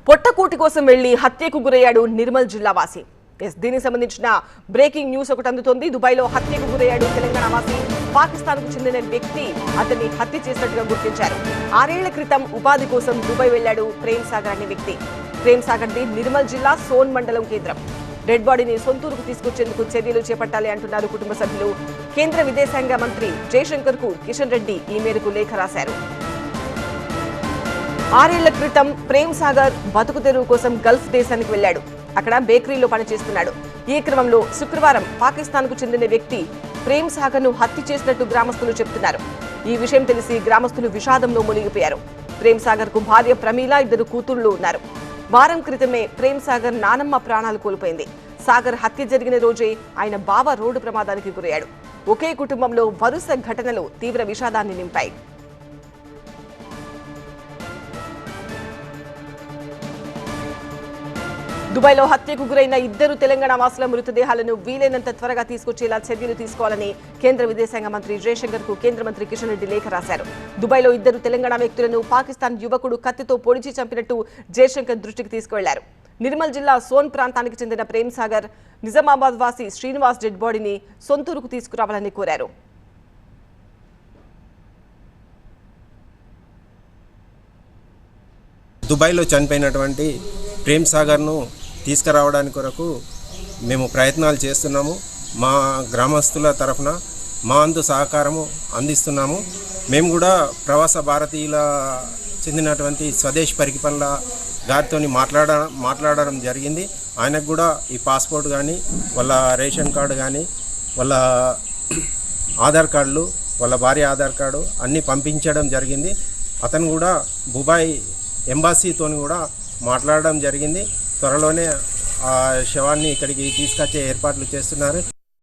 పొట్టకూటి కోసం వెళ్లి హత్యకు గురయ్యాడు నిర్మల్ జిల్లా వాసి. దీనికి సంబంధించిన బ్రేకింగ్ న్యూస్ ఒకటి అందుతోంది. దుబాయ్లో హత్యకు గురయ్యాడు తెలంగాణ వాసి. పాకిస్తాన్కు చెందిన వ్యక్తి అతన్ని హత్య చేసినట్టుగా గుర్తించారు. 6 ఏళ్ల క్రితం ఉపాధి కోసం దుబాయ్ వెళ్లాడు ప్రేమ్ సాగర్ అనే వ్యక్తి. ప్రేమ్ సాగర్ది నిర్మల్ జిల్లా సోన్ మండలం కేంద్రం. డెడ్ బాడీని సొంతూరుకు తీసుకొచ్చేందుకు చర్యలు చేపట్టాలి అంటున్నారు కుటుంబ సభ్యులు. కేంద్ర విదేశాంగ మంత్రి జయశంకర్ కు కిషన్ రెడ్డి ఈ మేరకు లేఖ రాశారు. 6 ఏళ్ల క్రితం ప్రేమ్ సాగర్ బతుకు తెరువు కోసం గల్ఫ్ దేశానికి వెళ్లాడు. అక్కడ బేకరీలో పనిచేస్తున్నాడు. ఈ క్రమంలో శుక్రవారం పాకిస్తాన్ కు చెందిన వ్యక్తి ప్రేమ్ సాగర్ ను హత్య చేసినట్టు గ్రామస్తులు చెబుతున్నారు. ఈ విషయం తెలిసి గ్రామస్తులు విషాదంలో మునిగిపోయారు. ప్రేమ్ సాగర్ కు భార్య ప్రమీల, 2 కూతుళ్లు ఉన్నారు. వారం క్రితమే ప్రేమ్ సాగర్ నానమ్మ ప్రాణాలు కోల్పోయింది. సాగర్ హత్య జరిగిన రోజే ఆయన బావ రోడ్డు ప్రమాదానికి గురయ్యాడు. ఒకే కుటుంబంలో వరుస ఘటనలు తీవ్ర విషాదాన్ని నింపాయి. దుబాయ్లో హత్యకు గురైన 2 తెలంగాణ వాసుల మృతదేహాలను వీలైనంత త్వరగా తీసుకొచ్చేలా చర్యలు తీసుకోవాలని కేంద్ర విదేశాంగ మంత్రి జయశంకర్ కు కేంద్ర మంత్రి కిషన్ రెడ్డి లేఖ రాశారు. దుబాయ్లో 2 తెలంగాణ వ్యక్తులను పాకిస్తాన్ యువకుడు కత్తితో పొడిచి చంపినట్టు జయశంకర్ దృష్టికి తీసుకువెళ్లారు. నిర్మల్ జిల్లా సోన్ ప్రాంతానికి చెందిన ప్రేమ్ సాగర్ నిజామాబాద్ వాసి శ్రీనివాస్ డెడ్ బాడీని సొంతూరుకు తీసుకురావాలని కోరారు. దుబాయ్లో చనిపోయినటువంటి ప్రేమ్ సాగర్ను తీసుకురావడానికి కొరకు మేము ప్రయత్నాలు చేస్తున్నాము. మా గ్రామస్తుల తరఫున మా వంతు సహకారము అందిస్తున్నాము. మేము కూడా ప్రవాస భారతీయుల చెందినటువంటి స్వదేశ్ పరికపన్ల గారితో మాట్లాడడం జరిగింది. ఆయనకు కూడా ఈ పాస్పోర్ట్ కానీ వాళ్ళ రేషన్ కార్డు కానీ వాళ్ళ ఆధార్ కార్డులు, వాళ్ళ భార్య ఆధార్ కార్డు అన్నీ పంపించడం జరిగింది. అతను కూడా దుబాయ్ ఎంబాసీతో కూడా మాట్లాడడం జరిగింది. త్వరలోనే ఆ శవాన్ని ఇక్కడికి తీసుకొచ్చే ఏర్పాట్లు చేస్తున్నారు.